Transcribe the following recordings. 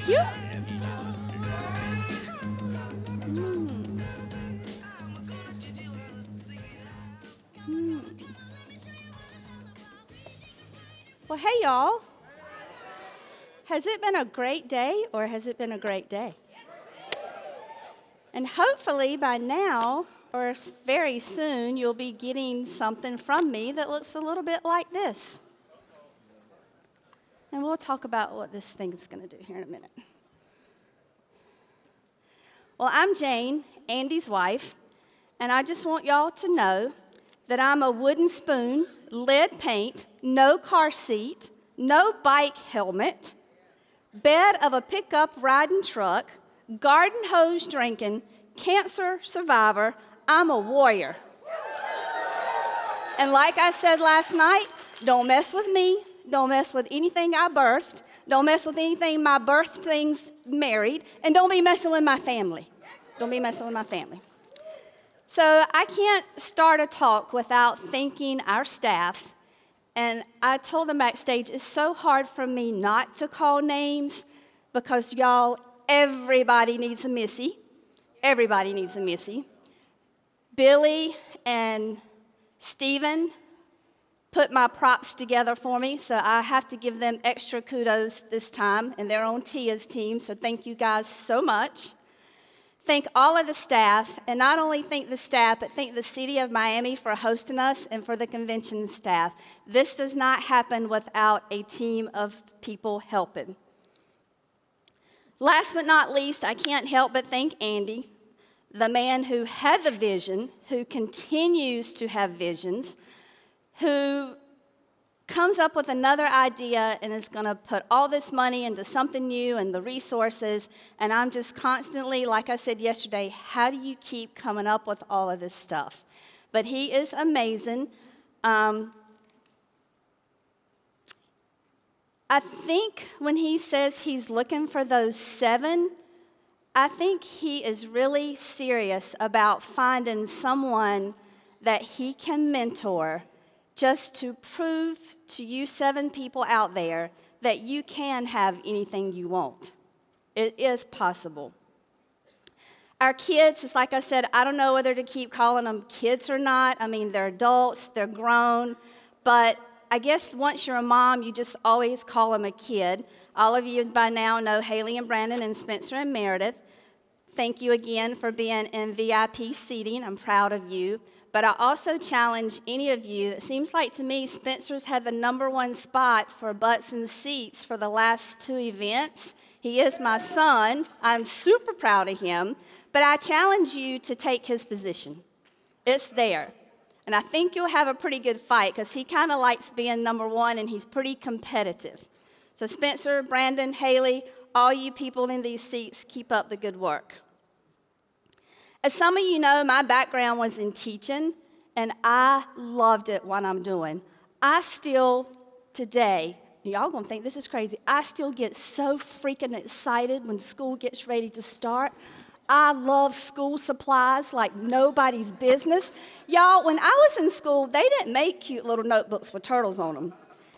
Thank you. Well, hey, y'all. Has it been a great day or has it been a great day? And hopefully by now or very soon, you'll be getting something from me that looks a little bit like this. And we'll talk about what this thing is going to do here in a minute. Well, I'm Jane, Andy's wife, and I just want y'all to know that I'm a wooden spoon, lead paint, no car seat, no bike helmet, bed of a pickup riding truck, garden hose drinking, cancer survivor. I'm a warrior. And like I said last night, don't mess with me. Don't mess with anything I birthed. Don't mess with anything my birth things married. And don't be messing with my family. Don't be messing with my family. So I can't start a talk without thanking our staff. And I told them backstage, it's so hard for me not to call names because, y'all, everybody needs a Missy. Everybody needs a Missy. Billy and Stephen put my props together for me, so I have to give them extra kudos this time, and they're on Tia's team, so thank you guys so much. Thank all of the staff, and not only thank the staff, but thank the city of Miami for hosting us and for the convention staff. This does not happen without a team of people helping. Last but not least, I can't help but thank Andy, the man who had the vision, who continues to have visions, who comes up with another idea and is going to put all this money into something new and the resources, and I'm just constantly, like I said yesterday, how do you keep coming up with all of this stuff? But he is amazing. I think when he says he's looking for those 7, I think he is really serious about finding someone that he can mentor just to prove to you 7 people out there that you can have anything you want. It is possible. Our kids, it's like I said, I don't know whether to keep calling them kids or not. I mean, they're adults, they're grown, but I guess once you're a mom, you just always call them a kid. All of you by now know Haley and Brandon and Spencer and Meredith. Thank you again for being in VIP seating. I'm proud of you. But I also challenge any of you, it seems like to me Spencer's had the #1 spot for butts and seats for the last 2 events. He is my son. I'm super proud of him. But I challenge you to take his position. It's there. And I think you'll have a pretty good fight because he kind of likes being #1 and he's pretty competitive. So Spencer, Brandon, Haley, all you people in these seats, keep up the good work. As some of you know, my background was in teaching, and I loved it what I'm doing. I still, today, y'all gonna think this is crazy, I still get so freaking excited when school gets ready to start. I love school supplies like nobody's business. Y'all, when I was in school, they didn't make cute little notebooks with turtles on them.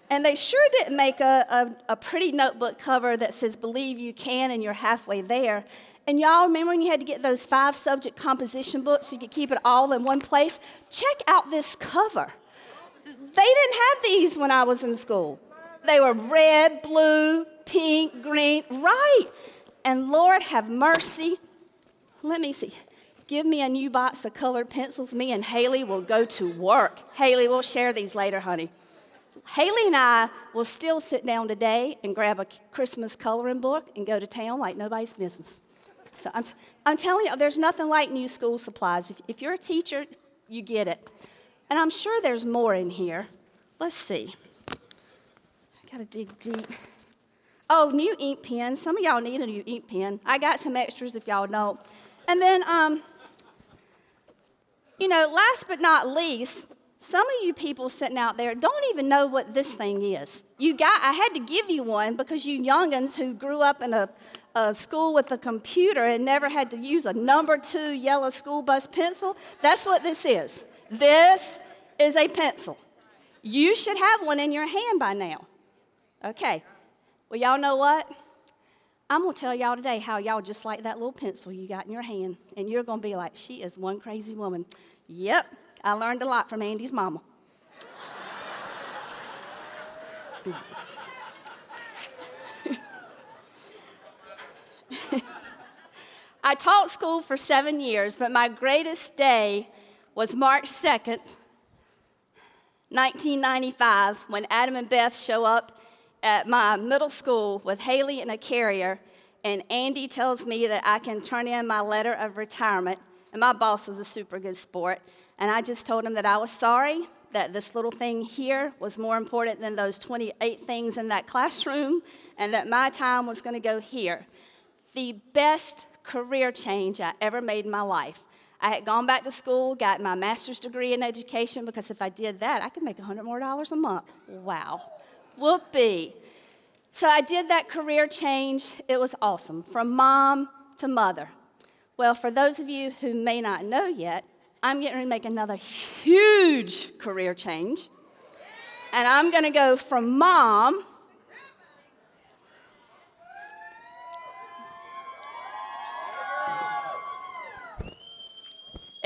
And they sure didn't make a pretty notebook cover that says, "Believe you can," and you're halfway there. And y'all remember when you had to get those 5-subject composition books so you could keep it all in one place? Check out this cover. They didn't have these when I was in school. They were red, blue, pink, green, right. And Lord have mercy. Let me see. Give me a new box of colored pencils. Me and Haley will go to work. Haley, we'll share these later, honey. Haley and I will still sit down today and grab a Christmas coloring book and go to town like nobody's business. So I'm telling you, there's nothing like new school supplies. If you're a teacher, you get it. And I'm sure there's more in here. Let's see. I got to dig deep. Oh, new ink pen. Some of y'all need a new ink pen. I got some extras if y'all don't. And then, last but not least, some of you people sitting out there don't even know what this thing is. I had to give you one because you youngins who grew up in a school with a computer and never had to use a #2 yellow school bus pencil, that's what this is. This is a pencil. You should have one in your hand by now. Okay. Well, y'all know what? I'm going to tell y'all today how y'all just like that little pencil you got in your hand, and you're going to be like, she is one crazy woman. Yep, I learned a lot from Andy's mama. I taught school for 7 years, but my greatest day was March 2nd, 1995, when Adam and Beth show up at my middle school with Haley in a carrier, and Andy tells me that I can turn in my letter of retirement, and my boss was a super good sport, and I just told him that I was sorry, that this little thing here was more important than those 28 things in that classroom, and that my time was going to go here. The best career change I ever made in my life. I had gone back to school, got my master's degree in education, because if I did that, I could make $100 more a month. Wow. Whoopee. So I did that career change. It was awesome, from mom to mother. Well, for those of you who may not know yet, I'm getting ready to make another huge career change. And I'm going to go from mom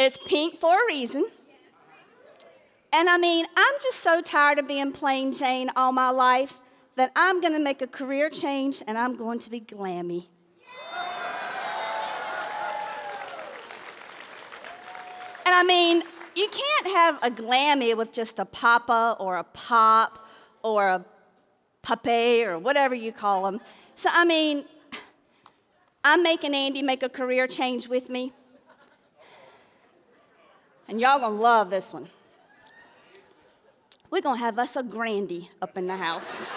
It's pink for a reason. And I mean, I'm just so tired of being plain Jane all my life that I'm going to make a career change and I'm going to be glammy. And I mean, you can't have a glammy with just a papa or a pop or a puppy or whatever you call them. So I mean, I'm making Andy make a career change with me. And y'all gonna love this one. We're gonna have us a Grandy up in the house.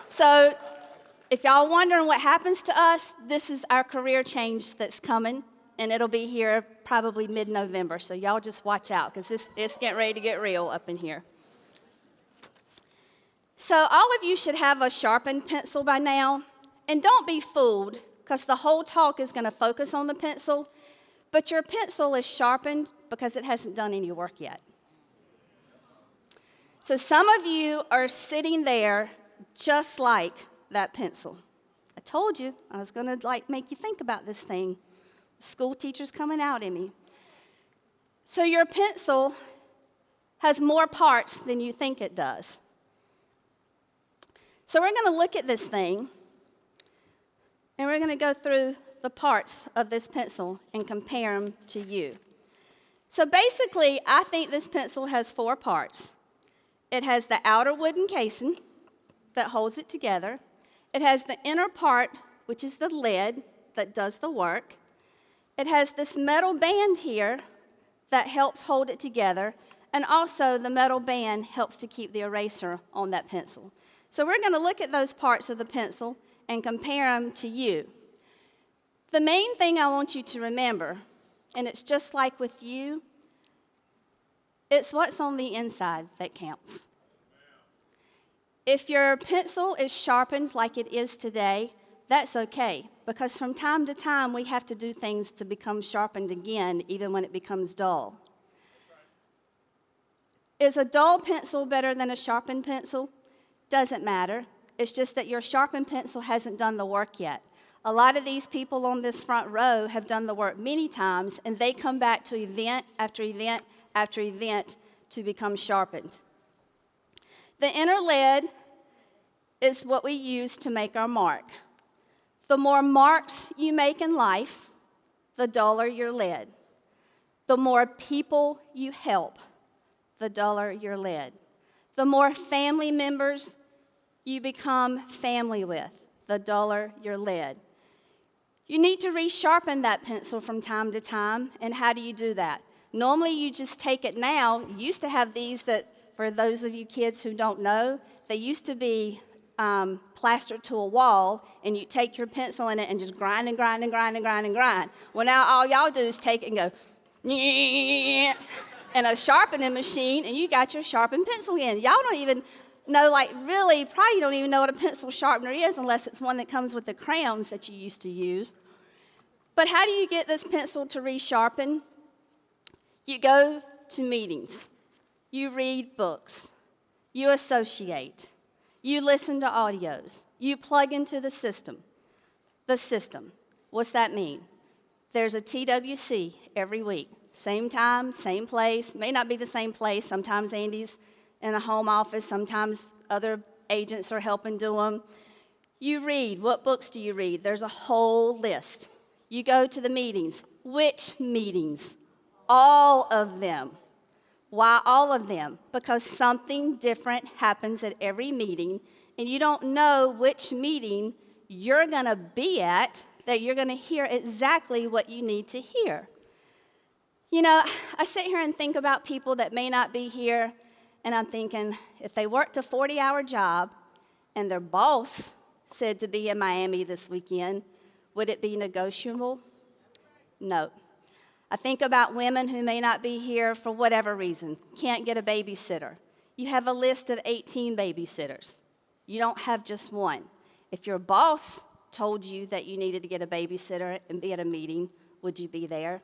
So, if y'all wondering what happens to us, this is our career change that's coming, and it'll be here probably mid-November. So y'all just watch out, because it's getting ready to get real up in here. So all of you should have a sharpened pencil by now, and don't be fooled, because the whole talk is going to focus on the pencil, but your pencil is sharpened because it hasn't done any work yet. So some of you are sitting there just like that pencil. I told you I was going to make you think about this thing. The school teacher's coming out in me. So your pencil has more parts than you think it does. So we're going to look at this thing, and we're going to go through the parts of this pencil and compare them to you. So basically, I think this pencil has 4 parts. It has the outer wooden casing that holds it together. It has the inner part, which is the lid that does the work. It has this metal band here that helps hold it together, and also the metal band helps to keep the eraser on that pencil. So we're going to look at those parts of the pencil and compare them to you. The main thing I want you to remember, and it's just like with you, it's what's on the inside that counts. If your pencil is sharpened like it is today, that's okay, because from time to time we have to do things to become sharpened again, even when it becomes dull. Is a dull pencil better than a sharpened pencil? Doesn't matter. It's just that your sharpened pencil hasn't done the work yet. A lot of these people on this front row have done the work many times, and they come back to event after event after event to become sharpened. The inner lid is what we use to make our mark. The more marks you make in life, the duller your lid. The more people you help, the duller your lid. The more family members you become family with, the duller your lid. You need to resharpen that pencil from time to time, and how do you do that? Normally you just take it now. You used to have these that, for those of you kids who don't know, they used to be plastered to a wall, and you take your pencil in it and just grind and grind and grind and grind and grind. Well, now all y'all do is take it and go, and a sharpening machine, and you got your sharpened pencil in. Y'all don't even know, really, probably don't even know what a pencil sharpener is unless it's one that comes with the crayons that you used to use. But how do you get this pencil to resharpen? You go to meetings. You read books. You associate. You listen to audios. You plug into the system. The system. What's that mean? There's a TWC every week. Same time, same place. May not be the same place. Sometimes Andy's in the home office. Sometimes other agents are helping do them. You read. What books do you read? There's a whole list. You go to the meetings. Which meetings? All of them. Why all of them? Because something different happens at every meeting, and you don't know which meeting you're going to be at that you're going to hear exactly what you need to hear. You know, I sit here and think about people that may not be here, and I'm thinking, if they worked a 40-hour job and their boss said to be in Miami this weekend, would it be negotiable? No. I think about women who may not be here for whatever reason, can't get a babysitter. You have a list of 18 babysitters. You don't have just one. If your boss told you that you needed to get a babysitter and be at a meeting, would you be there?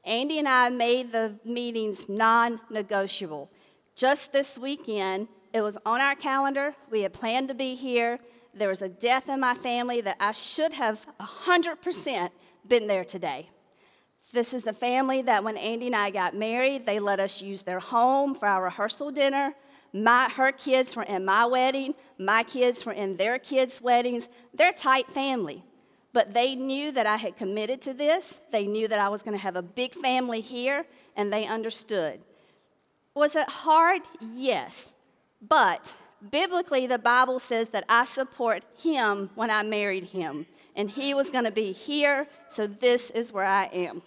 Andy and I made the meetings non-negotiable. Just this weekend, it was on our calendar. We had planned to be here. There was a death in my family that I should have 100% been there today. This is the family that when Andy and I got married, they let us use their home for our rehearsal dinner. Her kids were in my wedding. My kids were in their kids' weddings. They're a tight family. But they knew that I had committed to this. They knew that I was going to have a big family here, and they understood. Was it hard? Yes. But biblically, the Bible says that I support him when I married him. And he was going to be here, so this is where I am.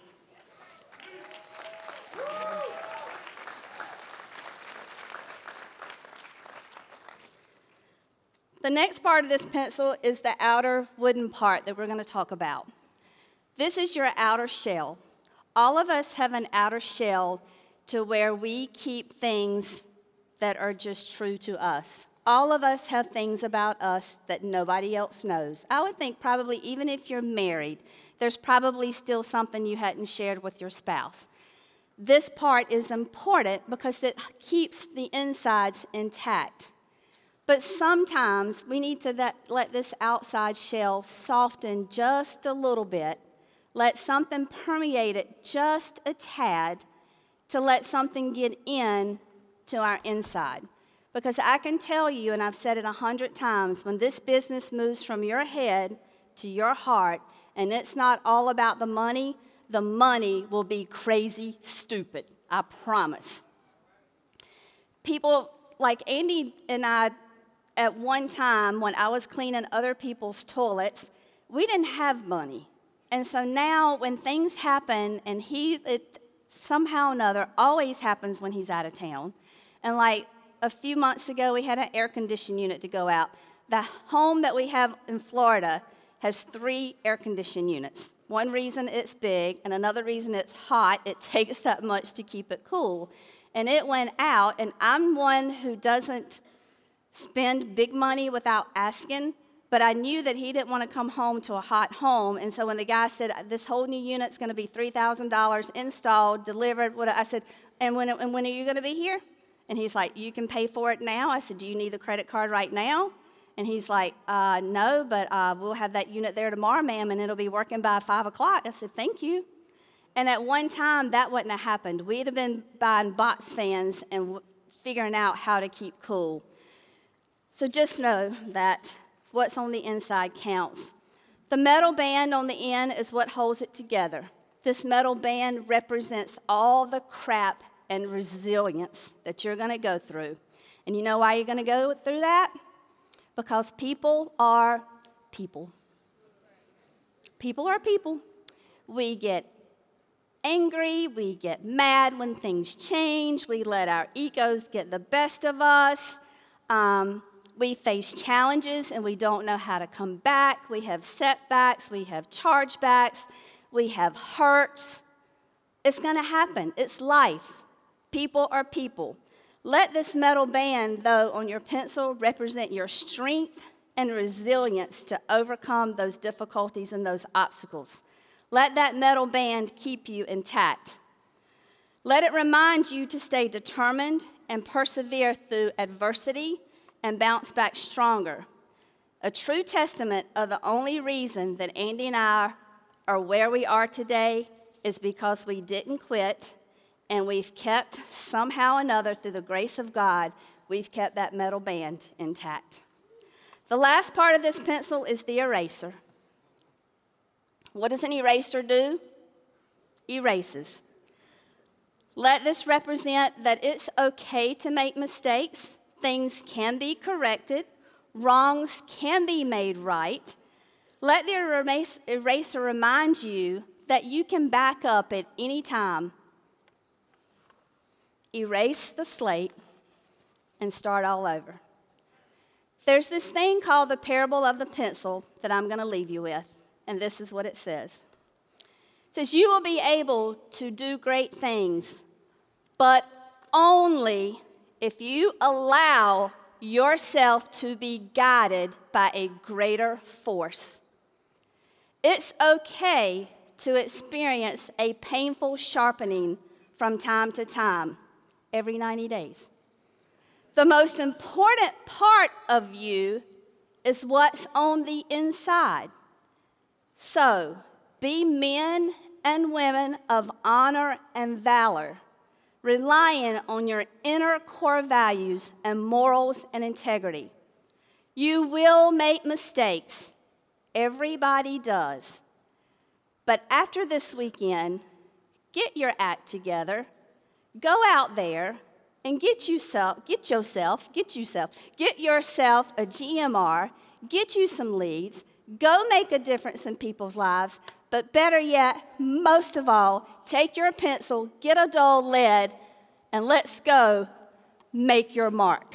The next part of this pencil is the outer wooden part that we're going to talk about. This is your outer shell. All of us have an outer shell to where we keep things that are just true to us. All of us have things about us that nobody else knows. I would think probably even if you're married, there's probably still something you hadn't shared with your spouse. This part is important because it keeps the insides intact. But sometimes we need to let this outside shell soften just a little bit, let something permeate it just a tad to let something get in to our inside. Because I can tell you, and I've said it 100 times, when this business moves from your head to your heart, and it's not all about the money will be crazy stupid, I promise. People like Andy and I, at one time, when I was cleaning other people's toilets, we didn't have money. And so now when things happen, and it somehow or another always happens when he's out of town. And like a few months ago, we had an air conditioning unit to go out. The home that we have in Florida has 3 air conditioning units. One reason it's big, and another reason it's hot. It takes that much to keep it cool. And it went out, and I'm one who doesn't spend big money without asking, but I knew that he didn't want to come home to a hot home, and so when the guy said, this whole new unit's going to be $3,000 installed, delivered, I said, and when are you going to be here? And he's like, you can pay for it now. I said, do you need the credit card right now? And he's like, no, but we'll have that unit there tomorrow, ma'am, and it'll be working by 5 o'clock. I said, thank you. And at one time, that wouldn't have happened. We'd have been buying box fans and figuring out how to keep cool. So just know that what's on the inside counts. The metal band on the end is what holds it together. This metal band represents all the crap and resilience that you're going to go through. And you know why you're going to go through that? Because people are people. People are people. We get angry, we get mad when things change, we let our egos get the best of us. We face challenges and we don't know how to come back. We have setbacks, we have chargebacks, we have hurts. It's going to happen. It's life. People are people. Let this metal band, though, on your pencil represent your strength and resilience to overcome those difficulties and those obstacles. Let that metal band keep you intact. Let it remind you to stay determined and persevere through adversity and bounce back stronger. A true testament of the only reason that Andy and I are where we are today is because we didn't quit, and we've kept, somehow or another, through the grace of God, we've kept that metal band intact. The last part of this pencil is the eraser. What does an eraser do? Erases. Let this represent that it's okay to make mistakes. Things can be corrected. Wrongs can be made right. Let the eraser remind you that you can back up at any time. Erase the slate and start all over. There's this thing called the parable of the pencil that I'm going to leave you with, and this is what it says. It says, you will be able to do great things, but only if you allow yourself to be guided by a greater force. It's okay to experience a painful sharpening from time to time, every 90 days. The most important part of you is what's on the inside. So, be men and women of honor and valor, relying on your inner core values and morals and integrity. You will make mistakes. Everybody does. But after this weekend, get your act together. Go out there and get yourself a GMR, get you some leads, go make a difference in people's lives, but better yet, most of all, take your pencil, get a dull lead, and let's go make your mark.